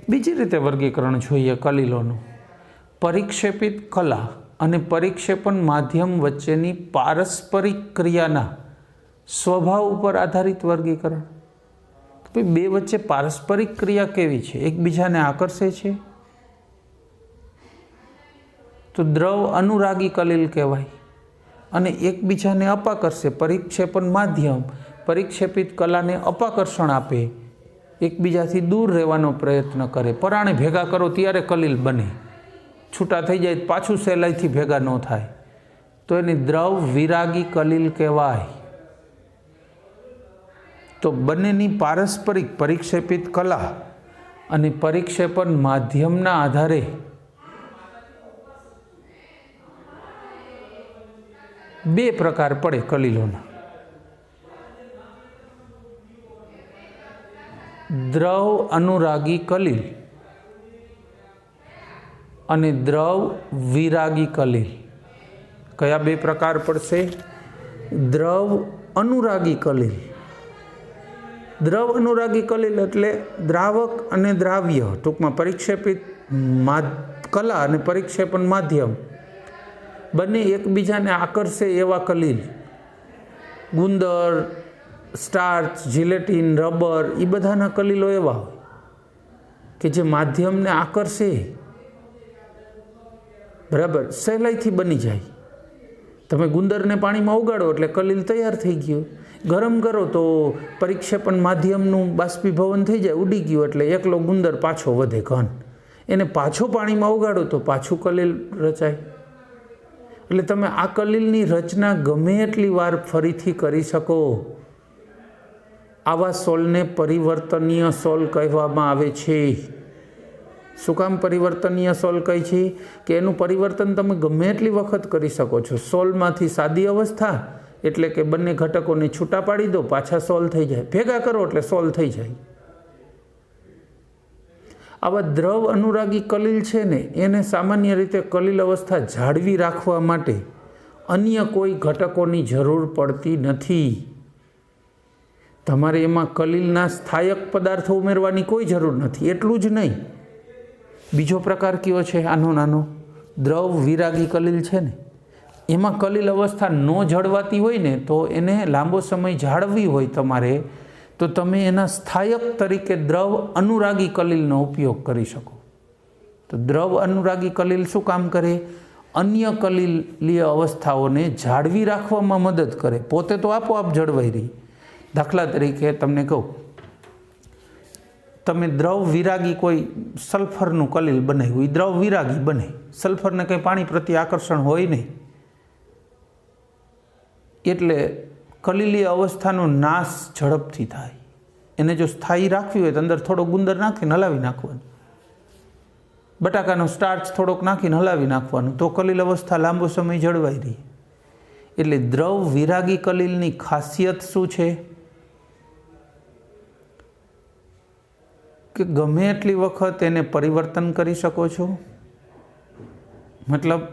બીજી રીતે વર્ગીકરણ જોઈએ કલીલોનું. પરિક્ષેપિત કલા અને પરિક્ષેપણ માધ્યમ વચ્ચેની પારસ્પરિક ક્રિયાના સ્વભાવ ઉપર આધારિત વર્ગીકરણ. બે વચ્ચે પારસ્પરિક ક્રિયા કેવી છે? એકબીજાને આકર્ષે છે તો દ્રવ અનુરાગી કલીલ કહેવાય, અને એકબીજાને અપાકર્ષે પરિક્ષેપણ માધ્યમ પરિક્ષેપિત કલાને અપાકર્ષણ આપે, એકબીજાથી દૂર રહેવાનો પ્રયત્ન કરે. પરાણે ભેગા કરો ત્યારે કલીલ બને, છૂટા થઈ જાય પાછું સહેલાઈથી ભેગા ન થાય તો એને દ્રવ વિરાગી કલીલ કહેવાય. તો બંનેની પારસ્પરિક પરિક્ષેપિત કલા અને પરિક્ષેપણ માધ્યમના આધારે બે પ્રકાર પડે કલીલોના. દ્રવ અનુરાગી કલીલ અને દ્રવ વિરાગી કલીલ. કયા બે પ્રકાર પડશે? દ્રવ અનુરાગી કલીલ. દ્રવ અનુરાગી કલીલ એટલે દ્રાવક અને દ્રાવ્ય, ટૂંકમાં પરિક્ષેપિત કલા અને પરિક્ષેપણ માધ્યમ બંને એકબીજાને આકર્ષે એવા કલીલ. ગુંદર, સ્ટાર્ચ, જીલેટીન, રબર એ બધાના કલીલો એવા હોય કે જે માધ્યમને આકર્ષે, બરાબર, સહેલાઈથી બની જાય. તમે ગુંદરને પાણીમાં ઉગાડો એટલે કલીલ તૈયાર થઈ ગયો. ગરમ કરો તો પરિક્ષેપણ માધ્યમનું બાષ્પીભવન થઈ જાય, ઉડી ગયું એટલે એકલો ગુંદર પાછો વધે ઘન. એને પાછો પાણીમાં ઉગાડો તો પાછું કલીલ રચાય. એટલે તમે આ કલીલની રચના ગમે એટલી વાર ફરીથી કરી શકો. આવા સોલને પરિવર્તનીય સોલ કહેવામાં આવે છે. શું કામ પરિવર્તનીય સોલ કહે છે? કે એનું પરિવર્તન તમે ગમે એટલી વખત કરી શકો છો. સોલમાંથી સાદી અવસ્થા એટલે કે બંને ઘટકોને છૂટા પાડી દો, પાછા સોલ થઈ જાય. ભેગા કરો એટલે સોલ થઈ જાય. આવા દ્રવ અનુરાગી કલીલ છે ને, એને સામાન્ય રીતે કલીલ અવસ્થા જાળવી રાખવા માટે અન્ય કોઈ ઘટકોની જરૂર પડતી નથી. તમારે એમાં કલીલના સ્થાયક પદાર્થો ઉમેરવાની કોઈ જરૂર નથી. એટલું જ નહીં, બીજો પ્રકાર કયો છે આનો નાનો? દ્રવ વિરાગી કલીલ છે ને, એમાં કલીલ અવસ્થા ન જળવાતી હોય ને, તો એને લાંબો સમય જાળવવી હોય તમારે, તો તમે એના સ્થાયક તરીકે દ્રવ અનુરાગી કલીલનો ઉપયોગ કરી શકો. તો દ્રવ અનુરાગી કલીલ શું કામ કરે? અન્ય કલીલીય અવસ્થાઓને જાળવી રાખવામાં મદદ કરે, પોતે તો આપોઆપ જળવાઈ રહી. દાખલા તરીકે તમને કહું, તમે દ્રવ વિરાગી કોઈ સલ્ફરનું કલીલ બનાવ્યું, એ દ્રવ વિરાગી બને. સલ્ફરને કંઈ પાણી પ્રત્યે આકર્ષણ હોય નહીં, એટલે કલીલીય અવસ્થાનો નાશ ઝડપથી થાય. એને જો સ્થાયી રાખવી હોય તો અંદર થોડો ગુંદર નાખીને હલાવી નાખવાનું, બટાકાનો સ્ટાર્ચ થોડોક નાખીને હલાવી નાખવાનું, તો કલીલ અવસ્થા લાંબો સમય જળવાઈ રહી. એટલે દ્રવ વિરાગી કલીલની ખાસિયત શું છે? કે ગમે એટલી વખત એને પરિવર્તન કરી શકો છો. મતલબ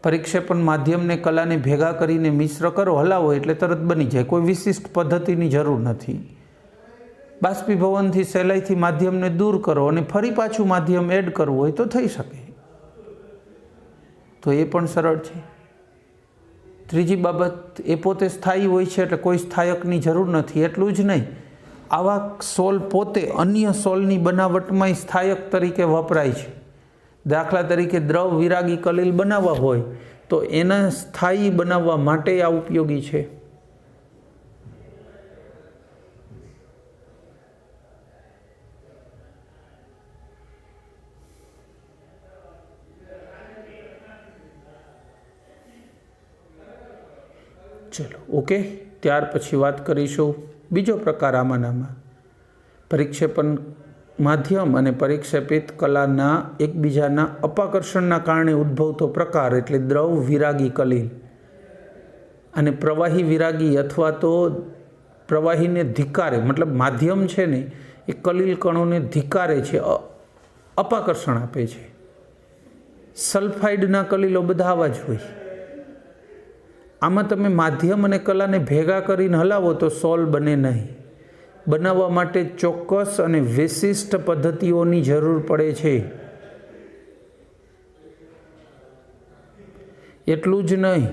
પરિક્ષેપણ માધ્યમને કલાને ભેગા કરીને મિશ્ર કરો, હલાવો એટલે તરત બની જાય. કોઈ વિશિષ્ટ પદ્ધતિની જરૂર નથી. બાષ્પીભવનથી સહેલાઈથી માધ્યમને દૂર કરો અને ફરી પાછું માધ્યમ એડ કરવું હોય તો થઈ શકે. તો એ પણ સરળ છે. ત્રીજી બાબત, એ પોતે સ્થાયી હોય છે એટલે કોઈ સ્થાયકની જરૂર નથી. એટલું જ નહીં, આવા સોલ પોતે અન્ય સોલની બનાવટમાં સ્થાયક તરીકે વપરાય છે. દાખલા તરીકે દ્રવ વિરાગી કલીલ બનાવવા હોય તો એના સ્થાયી બનાવવા માટે આ ઉપયોગી છે. ચલો, ઓકે. ત્યાર પછી વાત કરીશું બીજો પ્રકાર આમાંનામાં, પરિક્ષેપણ માધ્યમ અને પરિક્ષેપિત કલાના એકબીજાના અપાકર્ષણના કારણે ઉદ્ભવતો પ્રકાર એટલે દ્રવ વિરાગી કલીલ. અને પ્રવાહી વિરાગી અથવા તો પ્રવાહીને ધિક્કારે, મતલબ માધ્યમ છે ને એ કલીલ કણોને ધિક્કારે છે, અપાકર્ષણ આપે છે. સલ્ફાઇડના કલીલો બધા આવા જ હોય. આમાં તમે માધ્યમ અને કલાને ભેગા કરીને હલાવો તો સોલ બને નહીં. બનાવવા માટે ચોક્કસ અને વિશિષ્ટ પદ્ધતિઓની જરૂર પડે છે. એટલું જ નહીં,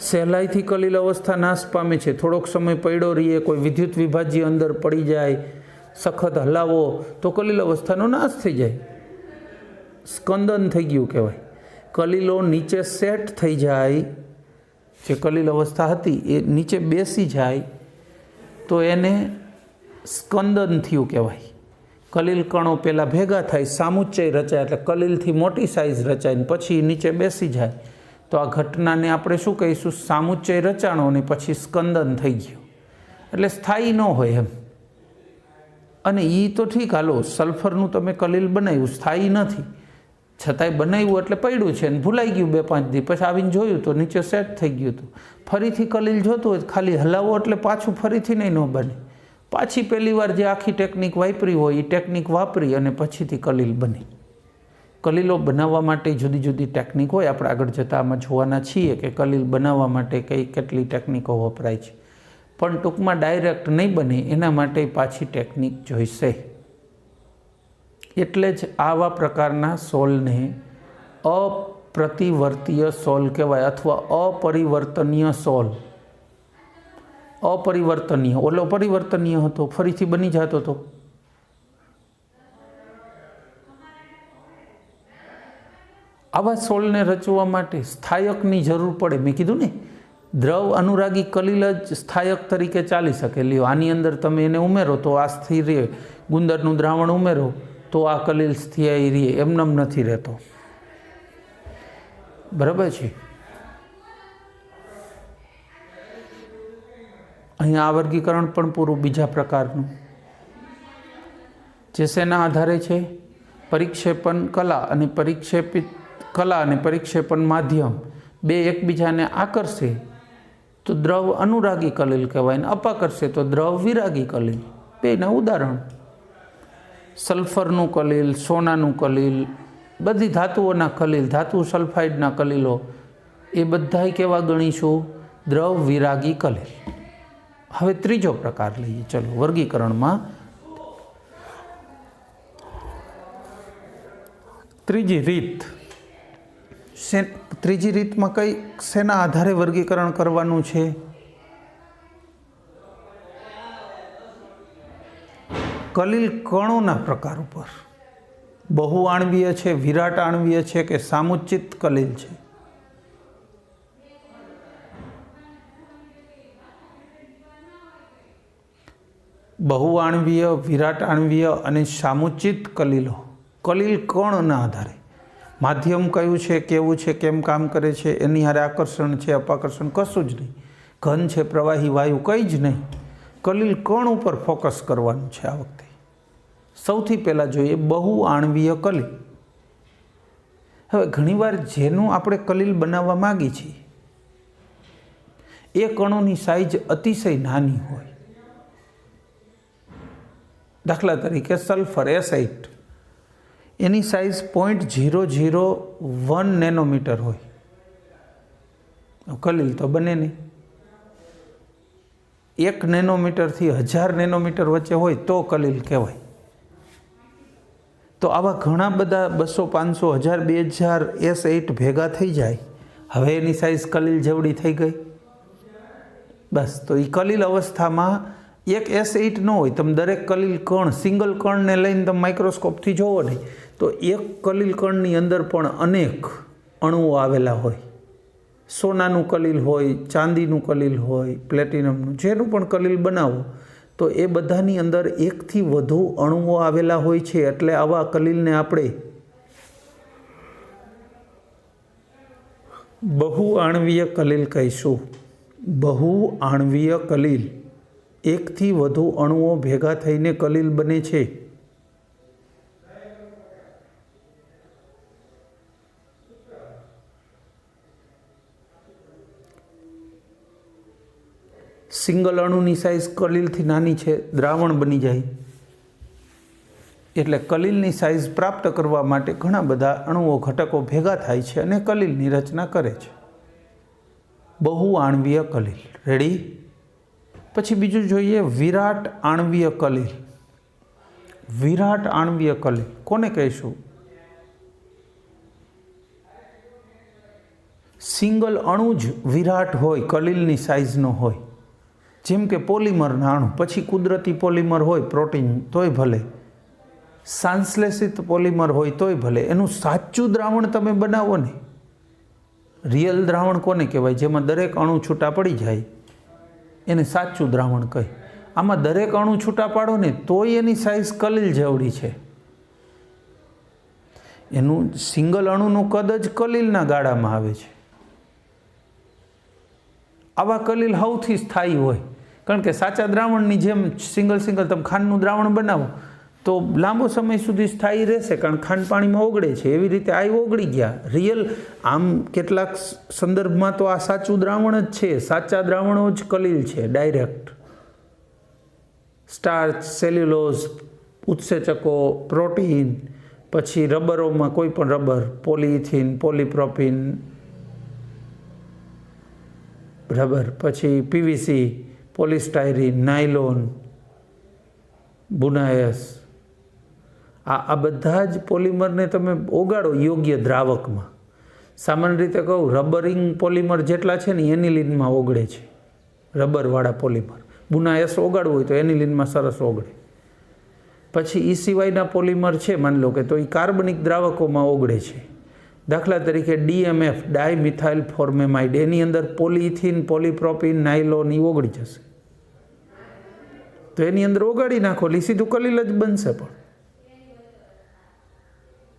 સહેલાઈથી કલીલ અવસ્થા નાશ પામે છે. થોડોક સમય પડ્યો રહીએ, કોઈ વિદ્યુત વિભાજ્ય અંદર પડી જાય, સખત હલાવો તો કલીલ અવસ્થાનો નાશ થઈ જાય. સ્કંદન થઈ ગયું કહેવાય. કલીલો નીચે સેટ થઈ જાય, જે કલીલ અવસ્થા હતી એ નીચે બેસી જાય તો એને સ્કંદન થયું કહેવાય. કલીલ કણો પહેલાં ભેગા થાય, સામુચ્ચય રચાય, એટલે કલીલથી મોટી સાઇઝ રચાય ને પછી નીચે બેસી જાય. તો આ ઘટનાને આપણે શું કહીશું? સામુચ્ચય રચાણો અને પછી સ્કંદન થઈ ગયું. એટલે સ્થાયી ન હોય એમ. અને એ તો ઠીક, હાલો સલ્ફરનું તમે કલીલ બનાવ્યું, સ્થાયી નથી, છતાંય બનાવ્યું એટલે પડ્યું છે ને ભૂલાઈ ગયું 2-5 દી, પછી આવીને જોયું તો નીચે સેટ થઈ ગયું હતું. ફરીથી કલીલ જોતું હોય ખાલી હલાવો એટલે પાછું ફરીથી નહીં ન બને. પાછી પહેલી વાર જે આખી ટેકનિક વાપરી હોય એ ટેકનિક વાપરી અને પછીથી કલીલ બની. કલીલો બનાવવા માટે જુદી જુદી ટેકનિક હોય. આપણે આગળ જતાં આમાં જોવાના છીએ કે કલીલ બનાવવા માટે કેટલી ટેકનિકો વપરાય છે. પણ ટૂંકમાં ડાયરેક્ટ નહીં બને એના માટે પાછી ટેકનિક જોઈશે. એટલે જ આવા પ્રકારના સોલને અપ્રતિવર્તીય સોલ કહેવાય અથવા અપરિવર્તનીય સોલ. અપરિવર્તનીય, ઓલો પરિવર્તનીય હતો, ફરીથી બની જતો હતો. આવા સોલને રચવા માટે સ્થાયકની જરૂર પડે. મેં કીધું ને, દ્રવ અનુરાગી કલીલ જ સ્થાયક તરીકે ચાલી શકે. લ્યો, આની અંદર તમે એને ઉમેરો તો આ સ્થિર રહે, ગુંદરનું દ્રાવણ ઉમેરો તો આ કલીલ સ્થાયી રહે, એમનેમ નથી રહેતો. બરાબર છે. અહીંયા આ વર્ગીકરણ પણ પૂરું બીજા પ્રકારનું, જે શેના આધારે છે? પરિક્ષેપણ કલા અને પરિક્ષેપિત કલા અને પરિક્ષેપણ માધ્યમ બે એકબીજાને આકર્ષે તો દ્રવ અનુરાગી કલીલ કહેવાય, ને અપાકર્ષે તો દ્રવ વિરાગી કલીલ. બેના ઉદાહરણ: સલ્ફરનું કલીલ, સોનાનું કલીલ, બધી ધાતુઓના કલીલ, ધાતુ સલ્ફાઇડના કલીલો, એ બધાય કેવા ગણીશું? દ્રવ વિરાગી કલીલ. હવે ત્રીજો પ્રકાર લઈએ. ચલો, વર્ગીકરણમાં ત્રીજી રીત. ત્રીજી રીતમાં કઈ શેના આધારે વર્ગીકરણ કરવાનું છે? કલીલ કણોના પ્રકાર ઉપર. બહુ આણ્વીય છે, વિરાટ આણ્વીય છે કે સામુચ્ચિત કલીલ છે? બહુ આણ્વીય, વિરાટ આણ્વીય અને સામુચ્ચિત કલીલો કલીલ કણના આધારે. માધ્યમ કયું છે, કેવું છે, કેમ કામ કરે છે, એની હારે આકર્ષણ છે, અપાકર્ષણ કશું જ નહીં. ઘન છે, પ્રવાહી વાયુ કંઈ જ નહીં. કલીલ કણ ઉપર ફોકસ કરવાનું છે આ વખતે. સૌથી પહેલાં જોઈએ બહુ આણ્વીય કલીલ. હવે ઘણીવાર જેનું આપણે કલીલ બનાવવા માગીએ છીએ એ કણોની સાઇઝ અતિશય નાની હોય. દાખલા તરીકે સલ્ફર S8, એની સાઇઝ 0.001 નેનોમીટર હોય. કલીલ તો બને નહીં. 1 નેનોમીટરથી 1000 નેનોમીટર વચ્ચે હોય તો કલીલ કહેવાય. તો આવા ઘણા બધા 200, 500, 1000, 2000 S8 ભેગા થઈ જાય. હવે એની સાઇઝ કલીલ જેવડી થઈ ગઈ. બસ, તો એ કલીલ અવસ્થામાં એક S8 ન હોય. તમે દરેક કલીલ કણ, સિંગલ કણને લઈને તમે માઇક્રોસ્કોપથી જોવો નહીં તો એક કલીલ કણની અંદર પણ અનેક અણુઓ આવેલા હોય. સોનાનું કલીલ હોય, ચાંદીનું કલીલ હોય, પ્લેટિનમનું, જેનું પણ કલીલ બનાવો તો એ બધાની અંદર એકથી વધુ અણુઓ આવેલા હોય છે. એટલે આવા કલીલને આપણે બહુ આણ્વીય કલીલ કહીશું. બહુ આણ્વીય કલીલ, એકથી વધુ અણુઓ ભેગા થઈને કલીલ બને છે. સિંગલ અણુની સાઇઝ કલીલથી નાની છે, દ્રાવણ બની જાય. એટલે કલીલની સાઇઝ પ્રાપ્ત કરવા માટે ઘણા બધા અણુઓ, ઘટકો ભેગા થાય છે અને કલીલની રચના કરે છે. બહુ આણ્વીય કલીલ. રેડી? પછી બીજું જોઈએ વિરાટ આણ્વીય કલિલ. વિરાટ આણ્વીય કલિલ કોને કહીશું? સિંગલ અણુ જ વિરાટ હોય, કલિલની સાઇઝનો હોય. જેમ કે પોલિમરના અણુ, પછી કુદરતી પોલિમર હોય પ્રોટીન તોય ભલે, સંશ્લેષિત પોલિમર હોય તોય ભલે, એનું સાચું દ્રાવણ તમે બનાવો ને, રિયલ દ્રાવણ કોને કહેવાય? જેમાં દરેક અણુ છૂટા પડી જાય એને સાચું દ્રાવણ કહે. આમાં દરેક અણુ છૂટા પાડો ને તોય એની સાઇઝ કલિલ જેવડી છે. એનું સિંગલ અણુનું કદ જ કલિલના ગાળામાં આવે છે. આવા કલિલ સૌથી સ્થાયી હોય, કારણ કે સાચા દ્રાવણની જેમ સિંગલ તમે ખાંડનું દ્રાવણ બનાવો તો લાંબો સમય સુધી સ્થાયી રહેશે, કારણ ખાંડ પાણીમાં ઓગળે છે. એવી રીતે આ ઓગળી ગયા. રિયલ આમ કેટલાક સંદર્ભમાં તો આ સાચું દ્રાવણ જ છે, સાચા દ્રાવણો જ કલિલ છે ડાયરેક્ટ. સ્ટાર્ચ, સેલ્યુલોઝ, ઉત્સેચકો, પ્રોટીન, પછી રબરોમાં કોઈ પણ રબર, પોલિઇથિન, પોલિપ્રોપિન રબર, પછી પીવીસી, પોલિસ્ટાયરીન, નાયલોન, બુનાયસ, આ બધા જ પોલિમરને તમે ઓગાળો યોગ્ય દ્રાવકમાં. સામાન્ય રીતે કહું, રબરિંગ પોલિમર જેટલા છે ને એનિલિનમાં ઓગળે છે, રબરવાળા પોલિમર. બુનાયસ ઓગાળવું હોય તો એનિલિનમાં સરસ ઓગળે. પછી એ સિવાયના પોલિમર છે માની લો કે, તો એ કાર્બનિક દ્રાવકોમાં ઓગળે છે. દાખલા તરીકે DMF, ડાયમિથાઇલ ફોર્મેમાઇડ, એની અંદર પોલિઇથિન, પોલિપ્રોપિન, નાયલોન એ ઓગળી જશે. તો એની અંદર ઓગાળી નાખો એટલે સીધું કલિલ જ બનશે. પણ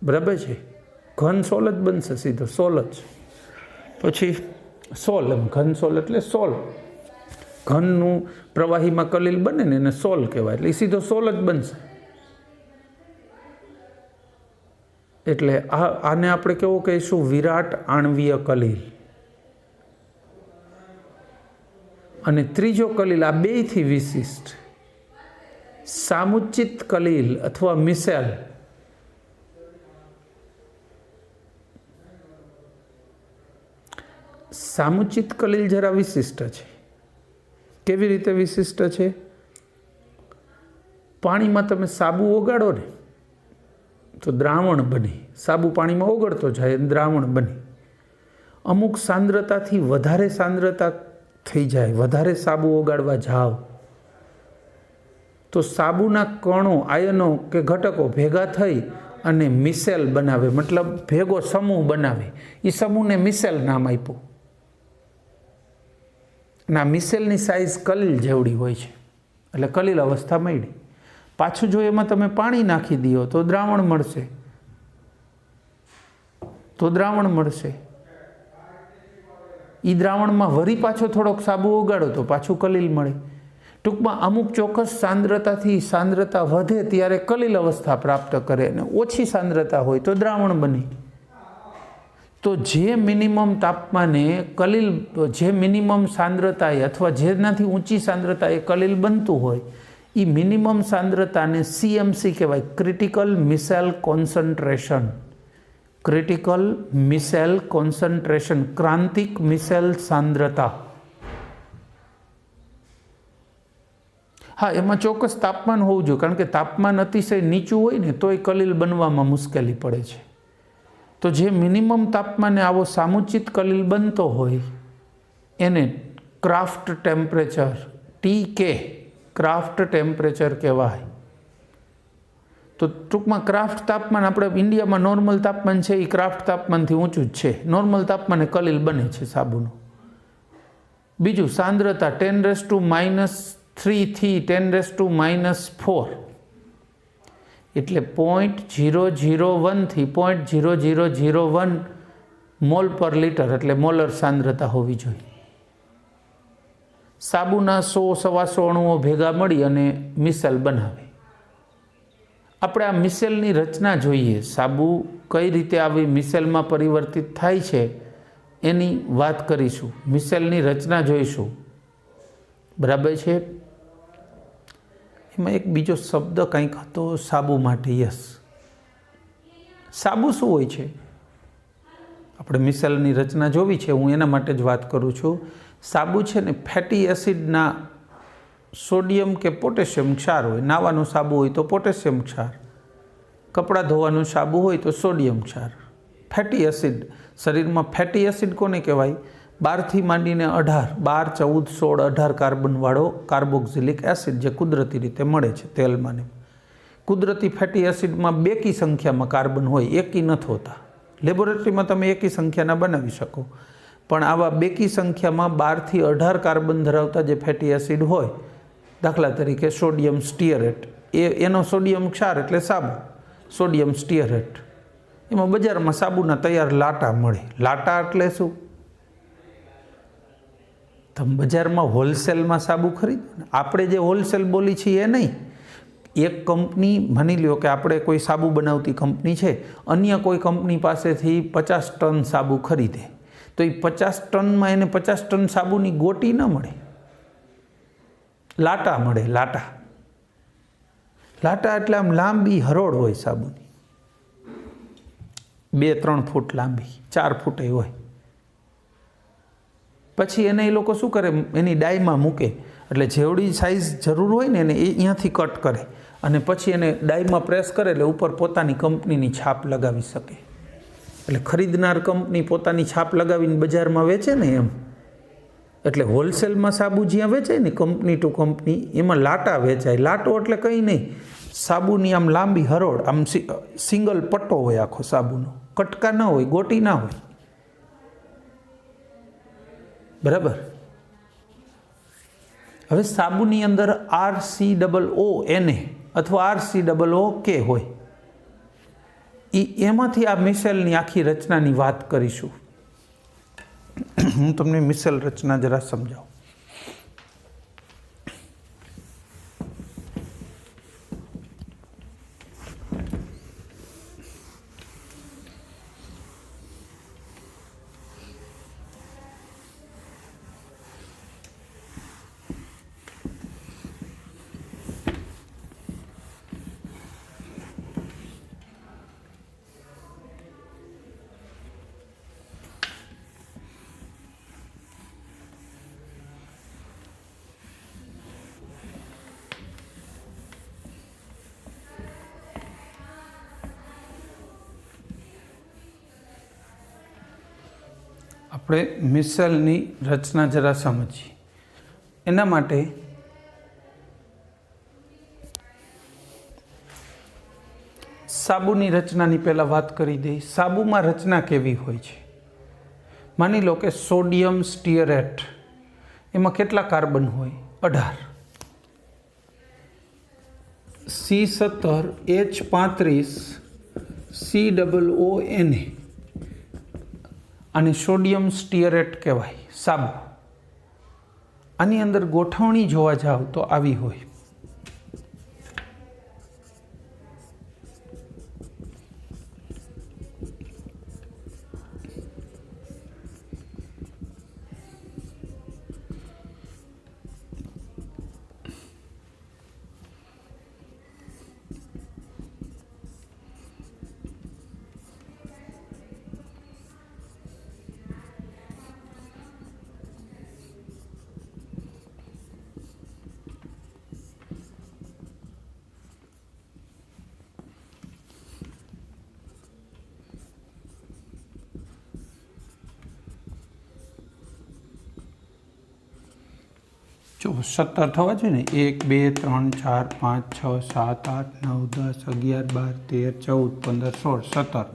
બરાબર છે, ઘન સોલ જ બનશે, સીધો સોલ જ. પછી સોલ, એમ ઘન સોલ એટલે સોલ, ઘનનું પ્રવાહીમાં કલિલ બને ને એને સોલ કહેવાય, એટલે સીધો સોલ જ બનશે. એટલે આને આપણે કેવો કહીશું? વિરાટ આણ્વીય કલિલ. અને ત્રીજો કલિલ આ બેયથી વિશિષ્ટ સામુચ્ચિત કલિલ અથવા મિસેલ. સામુચ્ચિત કલિલ જરા વિશિષ્ટ છે. કેવી રીતે વિશિષ્ટ છે? પાણીમાં તમે સાબુ ઓગાળો ને તો દ્રાવણ બને. સાબુ પાણીમાં ઓગળતો જાય દ્રાવણ બને. અમુક સાંદ્રતાથી વધારે સાંદ્રતા થઈ જાય, વધારે સાબુ ઓગાળવા જાઓ તો સાબુના કણો, આયનો કે ઘટકો ભેગા થઈ અને મિસેલ બનાવે, મતલબ ભેગો સમૂહ બનાવે. એ સમૂહને મિસેલ નામ આપ્યું. ના, મિસેલની સાઇઝ કલિલ જેવડી હોય છે, એટલે કલિલ અવસ્થા મળી. પાછું જો એમાં તમે પાણી નાખી દો તો દ્રાવણ મળશે, એ દ્રાવણમાં વળી પાછો થોડોક સાબુ ઓગાળો તો પાછું કલિલ મળે. ટૂંકમાં અમુક ચોક્કસ સાંદ્રતાથી સાંદ્રતા વધે ત્યારે કલિલ અવસ્થા પ્રાપ્ત કરે, અને ઓછી સાંદ્રતા હોય તો દ્રાવણ બને. તો જે મિનિમમ તાપમાને કલિલ, જે મિનિમમ સાંદ્રતાએ અથવા જેનાથી ઊંચી સાંદ્રતાએ કલિલ બનતું હોય એ મિનિમમ સાંદ્રતાને CMC કહેવાય, ક્રિટિકલ મિસેલ કોન્સન્ટ્રેશન. ક્રિટિકલ મિસેલ કોન્સન્ટ્રેશન, ક્રાંતિક મિસેલ સાંદ્રતા. હા, એમાં ચોક્કસ તાપમાન હોવું જોઈએ, કારણ કે તાપમાન અતિશય નીચું હોય ને તો એ કલિલ બનવામાં મુશ્કેલી પડે છે. તો જે મિનિમમ તાપમાને આવો સામુચિત કલિલ બનતો હોય એને craft temperature, TK, craft temperature કહેવાય. તો ટૂંકમાં ક્રાફ્ટ તાપમાન, આપણે ઇન્ડિયામાં નોર્મલ તાપમાન છે એ ક્રાફ્ટ તાપમાનથી ઊંચું જ છે. નોર્મલ તાપમાને કલિલ બને છે સાબુનો. બીજું સાંદ્રતા 10⁻³ થી 10⁻⁴, એટલે 0.001 થી 0.0001 મોલ પર લિટર, એટલે મોલર સાંદ્રતા હોવી જોઈએ. સાબુના 100-125 અણુઓ ભેગા મળી અને મિસેલ બનાવે. આપણે આ મિસેલની રચના જોઈએ, સાબુ કઈ રીતે આવી મિસેલમાં પરિવર્તિત થાય છે એની વાત કરીશું. મિસેલની રચના જોઈશું, બરાબર છે. એમાં એક બીજો શબ્દ કંઈક હતો સાબુ માટે. યસ, સાબુ શું હોય છે? આપણે મિસેલની રચના જોવી છે, હું એના માટે જ વાત કરું છું. સાબુ છે ને ફેટી એસિડના સોડિયમ કે પોટેશિયમ ક્ષાર હોય, નાવાનું સાબુ હોય તો પોટેશિયમ ક્ષાર, કપડાં ધોવાનું સાબુ હોય તો સોડિયમ ક્ષાર. ફેટી એસિડ, શરીરમાં ફેટી એસિડ કોને કહેવાય? 12થી માંડીને 18, 12, 14, 16, 18 કાર્બનવાળો કાર્બોક્સિલિક એસિડ જે કુદરતી રીતે મળે છે તેલમાં ને. કુદરતી ફેટી એસિડમાં બેકી સંખ્યામાં કાર્બન હોય, એકી નથી હોતા. લેબોરેટરીમાં તમે એકી સંખ્યાના બનાવી શકો, પણ આવા બેકી સંખ્યામાં 12થી 18 કાર્બન ધરાવતા જે ફેટી એસિડ હોય, દાખલા તરીકે સોડિયમ સ્ટીઅરેટ, એનો સોડિયમ ક્ષાર એટલે સાબુ, સોડિયમ સ્ટીઅરેટ. એમાં બજારમાં સાબુના તૈયાર લાટા મળે. લાટા એટલે શું? તમે બજારમાં હોલસેલમાં સાબુ ખરીદો ને, આપણે જે હોલસેલ બોલી છીએ એ નહીં. એક કંપની, માની લ્યો કે આપણે કોઈ સાબુ બનાવતી કંપની છે, અન્ય કોઈ કંપની પાસેથી 50 ટન સાબુ ખરીદે, તો એ 50 ટનમાં એને 50 ટન સાબુની ગોટી ન મળે, લાટા મળે. લાટા, લાટા એટલે આમ લાંબી હરોળ હોય સાબુની, 2-3 ફૂટ લાંબી, 4 ફૂટે હોય. પછી એને એ લોકો શું કરે, એની ડાયમાં મૂકે, એટલે જેવડી સાઇઝ જરૂર હોય ને એને એ અહીંયાથી કટ કરે અને પછી એને ડાયમાં પ્રેસ કરે એટલે ઉપર પોતાની કંપનીની છાપ લગાવી શકે. એટલે ખરીદનાર કંપની પોતાની છાપ લગાવીને બજારમાં વેચે ને એમ. એટલે હોલસેલમાં સાબુ જ્યાં વેચાય ને કંપની ટુ કંપની, એમાં લાટા વેચાય. લાટો એટલે કંઈ નહીં, સાબુની આમ લાંબી હરોળ, આમ સિંગલ પટ્ટો હોય આખો સાબુનો, કટકા ના હોય, ગોટી ના હોય. બરાબર. હવે સાબુની અંદર RCOO અથવા RCOOK હોય, એમાંથી આ મિસેલની આખી રચનાની વાત કરીશું. હું તમને મિસેલ રચના જરા સમજાવું. આપણે મિસેલની રચના જરા સમજીએ. એના માટે સાબુની રચનાની પહેલાં વાત કરી દઈ. સાબુમાં રચના કેવી હોય છે? માની લો કે સોડિયમ સ્ટીઅરેટ, એમાં કેટલા કાર્બન હોય? 18. C17H35 COO અને સોડિયમ સ્ટીઅરેટ કહેવાય સાબુ. આની અંદર ગોઠવણી જોવા જાવ તો આવી હોય. જો 17 થવા જોઈએ ને, 1 2 3 4 5 6 7 8 9 10 11 12 13 14 15 16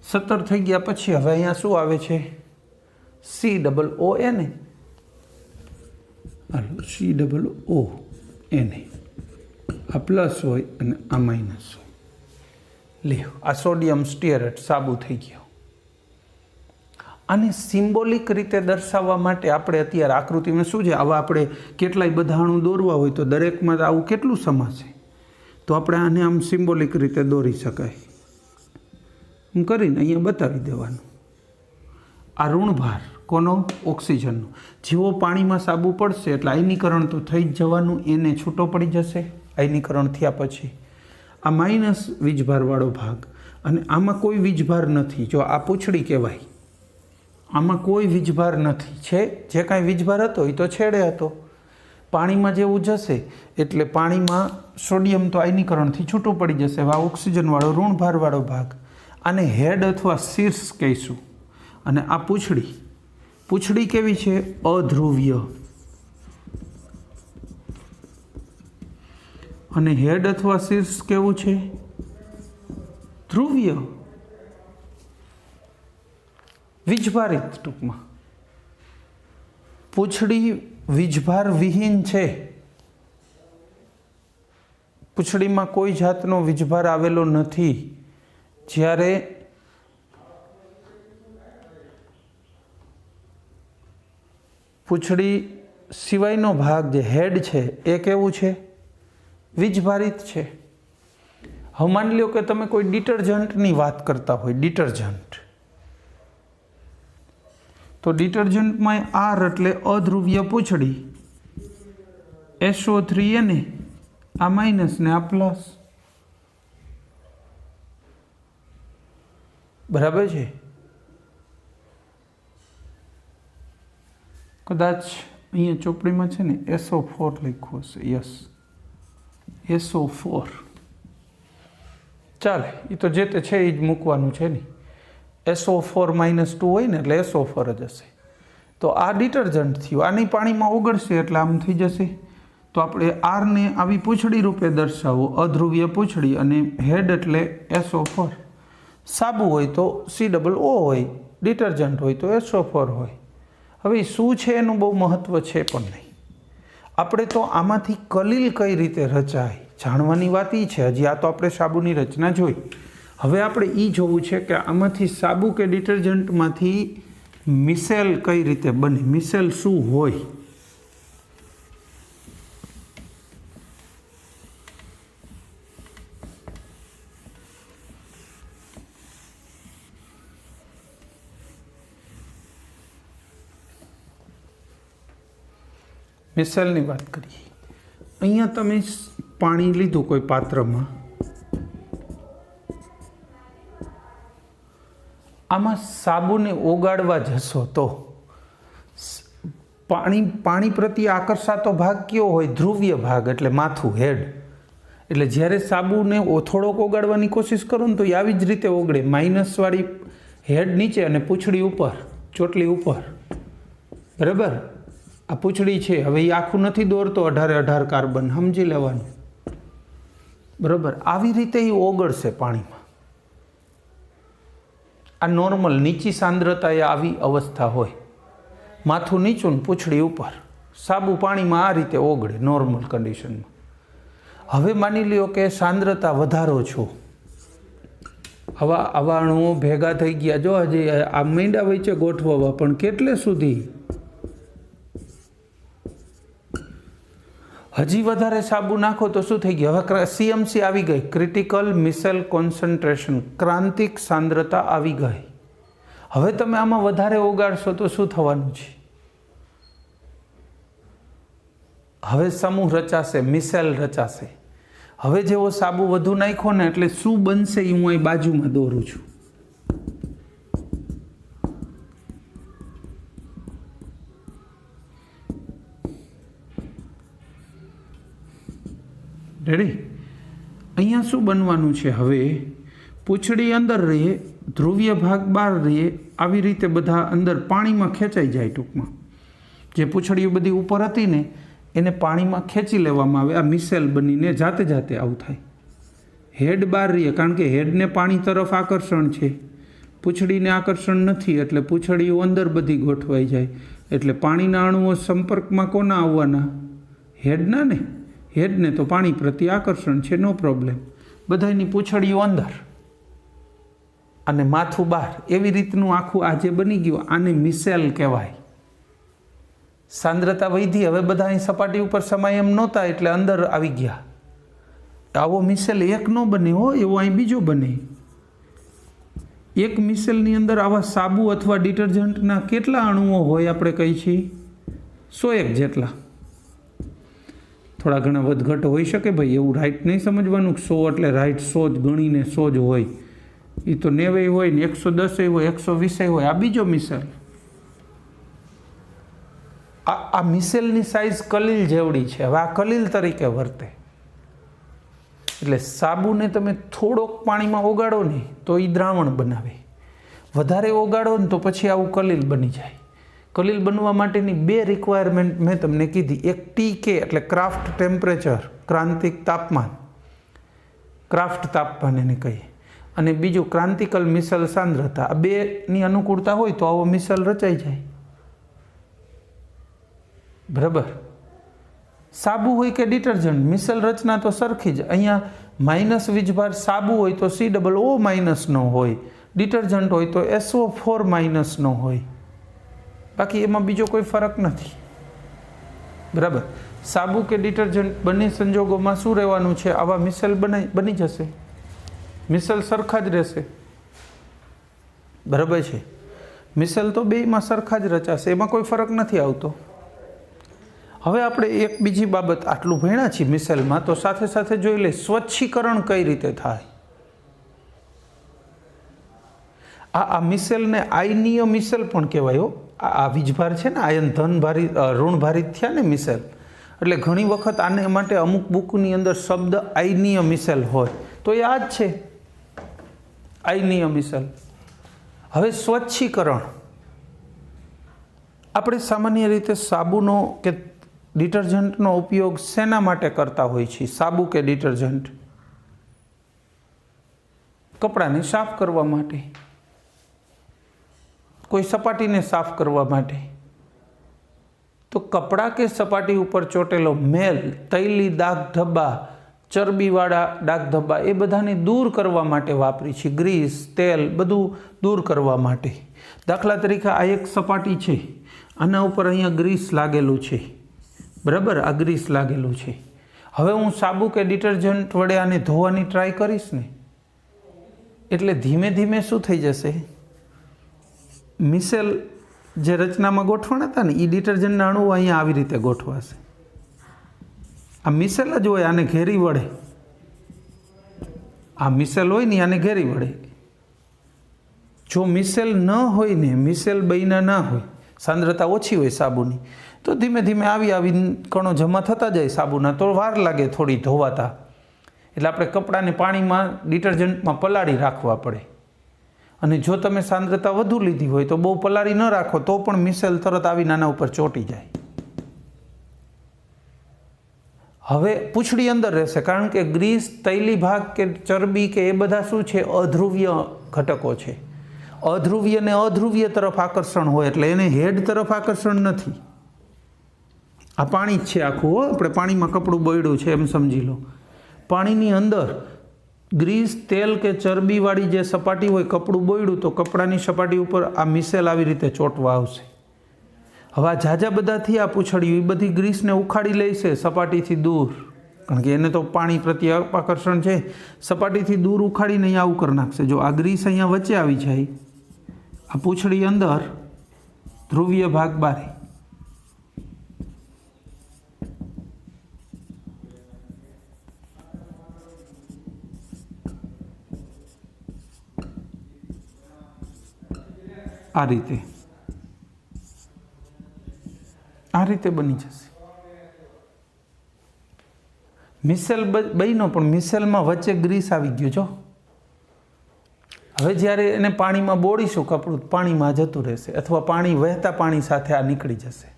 17 થઈ ગયા. પછી હવે અહીંયા શું આવે છે? COO ને, હાલો COO ને, આ પ્લસ હોય અને આ માઇનસ હોય. લ્યો, આ સોડિયમ સ્ટીઅરેટ સાબુ થઈ ગયો. આને સિમ્બોલિક રીતે દર્શાવવા માટે આપણે અત્યારે આકૃતિમાં શું છે, આવા આપણે કેટલાય બધા અણુ દોરવા હોય તો દરેકમાં આવું કેટલું સમાશે, તો આપણે આને આમ સિમ્બોલિક રીતે દોરી શકાય. એમ કરીને અહીંયા બતાવી દેવાનું. આ ઋણભાર કોનો? ઓક્સિજનનો. જેવો પાણીમાં સાબુ પડશે એટલે આયનીકરણ તો થઈ જ જવાનું, એને છૂટો પડી જશે આયનીકરણ થયા પછી. આ માઇનસ વીજભારવાળો ભાગ, અને આમાં કોઈ વીજભાર નથી. જો આ પૂંછડી કહેવાય, આમાં કોઈ વીજભાર નથી. છે જે કાંઈ વીજભાર હતો એ તો છેડે હતો. પાણીમાં જેવું જશે એટલે પાણીમાં સોડિયમ તો આયનીકરણથી છૂટું પડી જશે. હવે આ ઓક્સિજનવાળો ઋણ ભારવાળો ભાગ, આને હેડ અથવા શીર્ષ કહીશું. અને આ પૂંછડી કેવી છે? અધ્રુવીય. અને હેડ અથવા શીર્ષ કેવું છે? ધ્રુવીય, વીજભારિત. ટૂંકમાં પૂંછડી વીજભાર વિહીન છે. પૂંછડીમાં કોઈ જાતનો વીજભાર આવેલો નથી. જ્યારે પૂંછડી સિવાયનો ભાગ જે હેડ છે એ કેવું છે? વીજભારિત છે. હવે માની લો કે તમે કોઈ ડિટર્જન્ટની વાત કરતા હોય, ડિટર્જન્ટ, તો ડિટર્જન્ટમાં આર એટલે અધ્રુવીય પૂંછડી, SO3 એને આ માઇનસ ને આ પ્લસ. બરાબર છે? કદાચ અહીંયા ચોપડીમાં છે ને SO4 લખ્યું હશે. યસ, SO4 ચાલે, એ તો જે તે છે એ જ મૂકવાનું છે ને. SO4 -2 હોય ને એટલે SO4 જ હશે. તો આ ડિટર્જન્ટ થયું, આની પાણીમાં ઓગળશે એટલે આમ થઈ જશે. તો આપણે આરને આવી પૂંછડી રૂપે દર્શાવો, અધ્રુવીય પૂંછડી, અને હેડ એટલે SO4. સાબુ હોય તો COO હોય, ડિટર્જન્ટ હોય તો SO4 હોય. હવે શું છે એનું બહુ મહત્ત્વ છે પણ નહીં. આપણે તો આમાંથી કલીલ કઈ રીતે રચાય જાણવાની વાત એ છે. હજી આ તો આપણે સાબુની રચના જોઈ. હવે આપણે એ જોવું છે કે આમાંથી સાબુ કે ડિટર્જન્ટમાંથી મિસેલ કઈ રીતે બને, મિસેલ શું હોય. મિસેલની વાત કરીએ. અહીંયા તમે પાણી લીધું કોઈ પાત્રમાં, આમાં સાબુને ઓગાળવા જશો તો પાણી પ્રત્યે આકર્ષાતો ભાગ કયો હોય? ધ્રુવીય ભાગ, એટલે માથું, હેડ. એટલે જ્યારે સાબુને થોડોક ઓગાળવાની કોશિશ કરો ને તો એ આવી જ રીતે ઓગળે. માઇનસવાળી હેડ નીચે અને પૂંછડી ઉપર, ચોટલી ઉપર. બરાબર? આ પૂંછડી છે. હવે એ આખું નથી દોરતો 18 કાર્બન, સમજી લેવાનું. બરાબર? આવી રીતે એ ઓગળશે પાણીમાં. આ નોર્મલ નીચી સાંદ્રતાએ આવી અવસ્થા હોય. માથું નીચું ને પૂંછડી ઉપર. સાબુ પાણીમાં આ રીતે ઓગળે નોર્મલ કન્ડિશનમાં. હવે માની લ્યો કે સાંદ્રતા વધારો છો, આવા અણુઓ ભેગા થઈ ગયા. જો હજી આ મીંડા વચ્ચે ગોઠવવા, પણ કેટલે સુધી? હજી વધારે સાબુ નાખો તો શું થઈ ગયું? હવે CMC આવી ગઈ, ક્રિટિકલ મિસેલ કોન્સન્ટ્રેશન, ક્રાંતિક સાંદ્રતા આવી ગઈ. હવે તમે આમાં વધારે ઓગાળશો તો શું થવાનું છે? હવે સમૂહ રચાશે, મિસેલ રચાશે. હવે જેવો સાબુ વધુ નાખ્યો ને એટલે શું બનશે એ હું અહીં બાજુમાં દોરું છું. રેડી? અહીંયા શું બનવાનું છે? હવે પૂંછડી અંદર રહીએ, ધ્રુવીય ભાગ બહાર રહીએ, આવી રીતે બધા અંદર પાણીમાં ખેંચાઈ જાય. ટૂંકમાં જે પૂંછડીઓ બધી ઉપર હતી ને એને પાણીમાં ખેંચી લેવામાં આવે. આ મિસેલ બનીને જાતે આવું થાય. હેડ બહાર રહીએ, કારણ કે હેડને પાણી તરફ આકર્ષણ છે, પૂંછડીને આકર્ષણ નથી, એટલે પૂંછડીઓ અંદર બધી ગોઠવાઈ જાય. એટલે પાણીના અણુઓ સંપર્કમાં કોના આવવાના? હેડના ને. હેડને તો પાણી પ્રત્યે આકર્ષણ છે, નો પ્રોબ્લેમ. બધાની પૂંછડીઓ અંદર અને માથું બહાર, એવી રીતનું આખું આજે બની ગયું. આને મિસેલ કહેવાય. સાંદ્રતા વધી, હવે બધા સપાટી ઉપર સમાય એમ નહોતા એટલે અંદર આવી ગયા. આવો મિસેલ એક ન બને હો, એવો અહીં બીજો બને. એક મિસેલની અંદર આવા સાબુ અથવા ડિટર્જન્ટના કેટલા અણુઓ હોય? આપણે કહીએ છીએ 101 જેટલા. થોડા ઘણા વધઘટ હોઈ શકે ભાઈ, એવું રાઈટ નહીં સમજવાનું. 100 એટલે રાઈટ 100 જ ગણીને 100 જ હોય. એ તો 90 હોય ને 110 હોય, 120 હોય. આ બીજો મિસેલ. આ મિસેલની સાઇઝ કલીલ જેવડી છે. હવે આ કલીલ તરીકે વર્તે. એટલે સાબુને તમે થોડોક પાણીમાં ઓગાળો ને તો એ દ્રાવણ બનાવે, વધારે ઓગાળો ને તો પછી આવું કલીલ બની જાય. કલીલ બનવા માટેની 2 રિક્વાયરમેન્ટ મેં તમને કીધી. એક TK એટલે ક્રાફ્ટ ટેમ્પરેચર, ક્રાંતિક તાપમાન, ક્રાફ્ટ તાપમાન એને કહીએ, અને બીજું ક્રાંતિકલ મિસલ સાંદ્રતા. આ 2ની અનુકૂળતા હોય તો આવો મિસલ રચાઈ જાય. બરાબર. સાબુ હોય કે ડિટર્જન્ટ, મિસલ રચના તો સરખી જ. અહીંયા માઇનસ વીજભાર સાબુ હોય તો COO માઇનસનો હોય, ડિટર્જન્ટ હોય તો SO4 માઇનસનો હોય. બાકી એમાં બીજો કોઈ ફરક નથી. બરાબર. સાબુ કે ડિટર્જન્ટ બંને સંજોગોમાં શું રહેવાનું છે? આવા મિસલ બની જશે. મિસલ સરખા જ રહેશે. બરાબર છે. મિસલ તો બેયમાં સરખા જ રચાશે, એમાં કોઈ ફરક નથી આવતો. હવે આપણે એક બીજી બાબત આટલું ભણ્યા છીએ મિસેલમાં, તો સાથે સાથે જોઈ લઈએ સ્વચ્છીકરણ કઈ રીતે થાય. આ મિસેલને આયનીય મિસેલ પણ કહેવાય. આ વીજભાર છે ને, આયન ધનભારિત ઋણભારિત થયા ને મિસેલ, એટલે ઘણી વખત આને માટે અમુક બુકની અંદર શબ્દ આયનીય મિસેલ હોય, તો એ આ જ છે, આયનીય મિસેલ. હવે સ્વચ્છીકરણ આપણે સામાન્ય રીતે સાબુનો કે ડિટર્જન્ટનો ઉપયોગ શેના માટે કરતા હોય છે? સાબુ કે ડિટર્જન્ટ કપડાને સાફ કરવા માટે, કોઈ સપાટીને સાફ કરવા માટે. તો કપડાં કે સપાટી ઉપર ચોટેલો મેલ, તૈલી દાગ ધબ્બા, ચરબીવાળા ડાઘ ધબ્બા એ બધાને દૂર કરવા માટે વાપરી છે. ગ્રીસ, તેલ બધું દૂર કરવા માટે. દાખલા તરીકે આ એક સપાટી છે, આના ઉપર અહીંયા ગ્રીસ લાગેલું છે. બરાબર, આ ગ્રીસ લાગેલું છે. હવે હું સાબુ કે ડિટર્જન્ટ વડે આને ધોવાની ટ્રાય કરીશ ને, એટલે ધીમે ધીમે શું થઈ જશે? મિસેલ જે રચનામાં ગોઠવણ હતા ને એ ડિટર્જન્ટના અણુઓ અહીંયા આવી રીતે ગોઠવાશે. આ મિસેલ જ હોય, આને ઘેરી વળે. આ મિસેલ હોય ને આને ઘેરી વળે. જો મિસેલ ન હોય ને, મિસેલ બન્યા ના હોય, સાંદ્રતા ઓછી હોય સાબુની, તો ધીમે ધીમે આવી કણો જમા થતા જાય સાબુના, તો વાર લાગે થોડી ધોવાતા. એટલે આપણે કપડાને પાણીમાં ડિટર્જન્ટમાં પલાળી રાખવા પડે. અને જો તમે સાંદ્રતા વધુ લીધી હોય તો બહુ પલાળી ન રાખો તો પણ મિસેલ તરત આવી નાના ઉપર ચોંટી જાય. હવે પૂંછડી અંદર રહેશે, કારણ કે ગ્રીસ, તૈલી ભાગ કે ચરબી કે એ બધા શું છે? અધ્રુવ્ય ઘટકો છે. અધ્રુવ્ય ને અધ્રુવ્ય તરફ આકર્ષણ હોય, એટલે એને હેડ તરફ આકર્ષણ નથી. આ પાણી જ છે આખું. આપણે પાણીમાં કપડું બોયડું છે એમ સમજી લો. પાણીની અંદર ગ્રીસ, તેલ કે ચરબીવાળી જે સપાટી હોય, કપડું બોયડું, તો કપડાની સપાટી ઉપર આ મિસેલ આવી રીતે ચોંટવા આવશે. હવે આ ઝાઝા બધાથી આ પૂંછડિયું એ બધી ગ્રીસને ઉખાડી લેશે સપાટીથી દૂર, કારણ કે એને તો પાણી પ્રત્યે આકર્ષણ છે. સપાટીથી દૂર ઉખાડીને અહીંયા આવું કરી નાખશે. જો આ ગ્રીસ અહીંયા વચ્ચે આવી જાય, આ પૂંછડી અંદર, ધ્રુવીય ભાગ બારે. આ રીતે બની જશે. મિસેલ બન્યો, પણ મિસેલમાં વચ્ચે ગ્રીસ આવી ગયું. જો હવે જ્યારે એને પાણીમાં બોળીશું, કપડું પાણીમાં જતું રહેશે, અથવા પાણી વહેતા પાણી સાથે આ નીકળી જશે.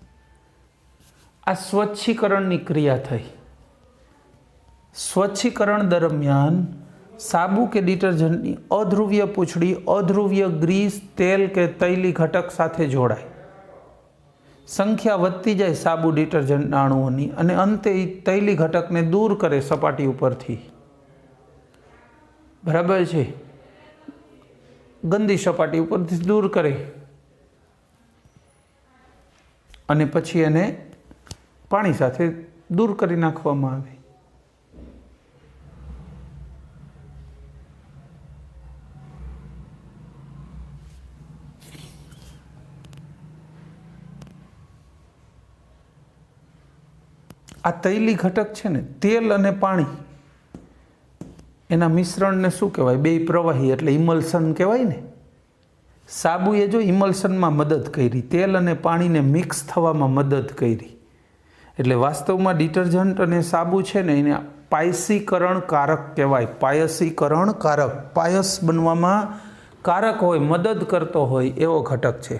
આ સ્વચ્છીકરણની ક્રિયા થઈ. સ્વચ્છીકરણ દરમિયાન સાબુ કે ડિટર્જન્ટની અધ્રુવ્ય પૂંછડી અધ્રુવ્ય ગ્રીસ, તેલ કે તૈલી ઘટક સાથે જોડાય. સંખ્યા વધતી જાય સાબુ ડિટર્જન્ટના અણુઓની, અને અંતે તૈલી ઘટકને દૂર કરે સપાટી ઉપરથી. બરાબર છે? ગંદી સપાટી ઉપરથી દૂર કરે, અને પછી એને પાણી સાથે દૂર કરી નાખવામાં આવે. આ તૈલી ઘટક છે ને, તેલ અને પાણી એના મિશ્રણને શું કહેવાય? બે પ્રવાહી એટલે ઇમલ્સન કહેવાય ને. સાબુએ જો ઇમલ્શનમાં મદદ કરી, તેલ અને પાણીને મિક્સ થવામાં મદદ કરી. એટલે વાસ્તવમાં ડિટર્જન્ટ અને સાબુ છે ને એને પાયસીકરણ કારક કહેવાય. પાયસીકરણ કારક, પાયસ બનવામાં કારક હોય, મદદ કરતો હોય એવો ઘટક છે.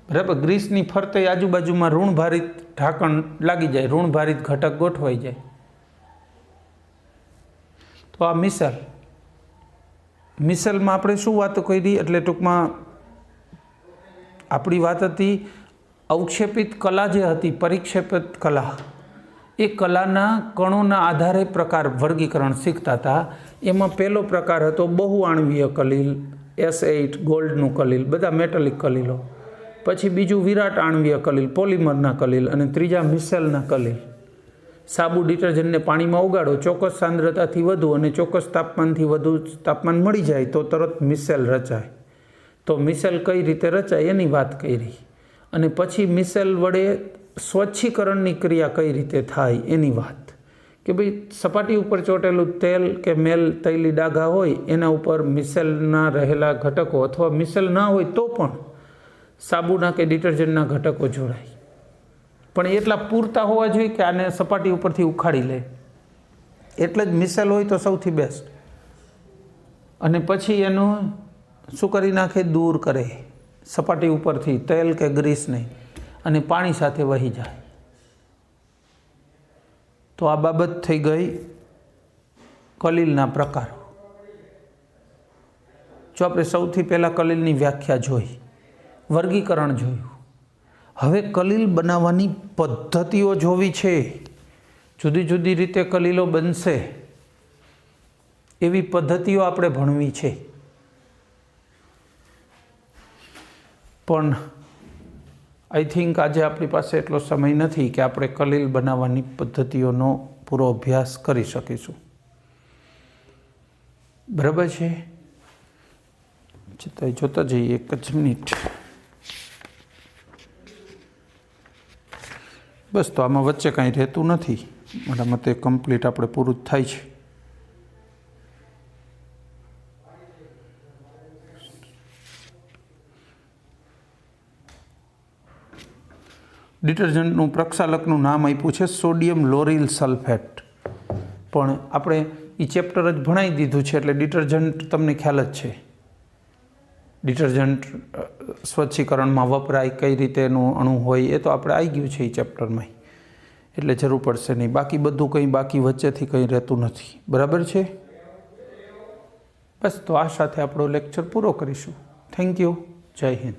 બરાબર. ગ્રીસની ફરતે આજુબાજુમાં ઋણભારિત ઢાંકણ લાગી જાય, ઋણભારિત ઘટક ગોઠવાઈ જાય. તો આ મિસેલ, મિસેલમાં આપણે શું વાતો કરી? એટલે ટૂંકમાં આપણી વાત હતી અવક્ષેપિત કલા જે હતી, પરિક્ષેપિત કલા, એ કલાના કણોના આધારે પ્રકાર વર્ગીકરણ શીખતા હતા. એમાં પહેલો પ્રકાર હતો બહુઆણવીય કલીલ, S8 ગોલ્ડનું કલીલ, બધા મેટલિક કલીલો. પછી બીજું વિરાટ આણવીય કલીલ, પોલિમરના કલીલ, અને ત્રીજા મિસેલના કલીલ. સાબુ ડિટર્જન્ટને પાણીમાં ઓગાળો, ચોક્કસ સાંદ્રતાથી વધુ અને ચોક્કસ તાપમાનથી વધુ તાપમાન મળી જાય તો તરત મિસેલ રચાય. તો મિસેલ કઈ રીતે રચાય એની વાત કરી. અને પછી મિસેલ વડે સ્વચ્છીકરણની ક્રિયા કઈ રીતે થાય એની વાત, કે ભાઈ સપાટી ઉપર ચોટેલું તેલ કે મેલ તૈલી ડાઘા હોય એના ઉપર મિસેલના રહેલા ઘટકો, અથવા મિસેલ ના હોય તો પણ સાબુના કે ડિટર્જન્ટના ઘટકો જોડાય. પણ એટલા પૂરતા હોવા જોઈએ કે આને સપાટી ઉપરથી ઉખાડી લે. એટલે જ મિસેલ હોય તો સૌથી બેસ્ટ. અને પછી એનું શું કરી નાખે? દૂર કરે સપાટી ઉપરથી તેલ કે ગ્રીસ નહીં, અને પાણી સાથે વહી જાય. તો આ બાબત થઈ ગઈ કલીલના પ્રકારો. જો આપણે સૌથી પહેલાં કલીલની વ્યાખ્યા જોઈ, વર્ગીકરણ જોયું. હવે કલીલ બનાવવાની પદ્ધતિઓ જોવી છે. જુદી જુદી રીતે કલીલો બનશે એવી પદ્ધતિઓ આપણે ભણવી છે. પણ આઈ થિંક આજે આપણી પાસે એટલો સમય નથી કે આપણે કલીલ બનાવવાની પદ્ધતિઓનો પૂરો અભ્યાસ કરી શકીશું. બરાબર છે? છતાંય જોતા જઈએ. એક જ મિનિટ. બસ, તો આમાં વચ્ચે કાંઈ રહેતું નથી. મારા મતે કમ્પ્લીટ આપણે પૂરું જ થાય છે. ડિટર્જન્ટનું પ્રક્ષાલકનું નામ આપ્યું છે સોડિયમ લોરિલ સલ્ફેટ. પણ આપણે એ ચેપ્ટર જ ભણાવી દીધું છે એટલે ડિટર્જન્ટ તમને ખ્યાલ જ છે. ડિટર્જન્ટ સ્વચ્છીકરણમાં વપરાય, કઈ રીતે એનું અણુ હોય એ તો આપણે આવી ગયું છે એ ચેપ્ટરમાં, એટલે જરૂર પડશે નહીં. બાકી બધું કંઈ બાકી વચ્ચેથી કંઈ રહેતું નથી. બરાબર છે? બસ, તો આ સાથે આપણો લેક્ચર પૂરો કરીશું. Thank you. જય હિન્દ.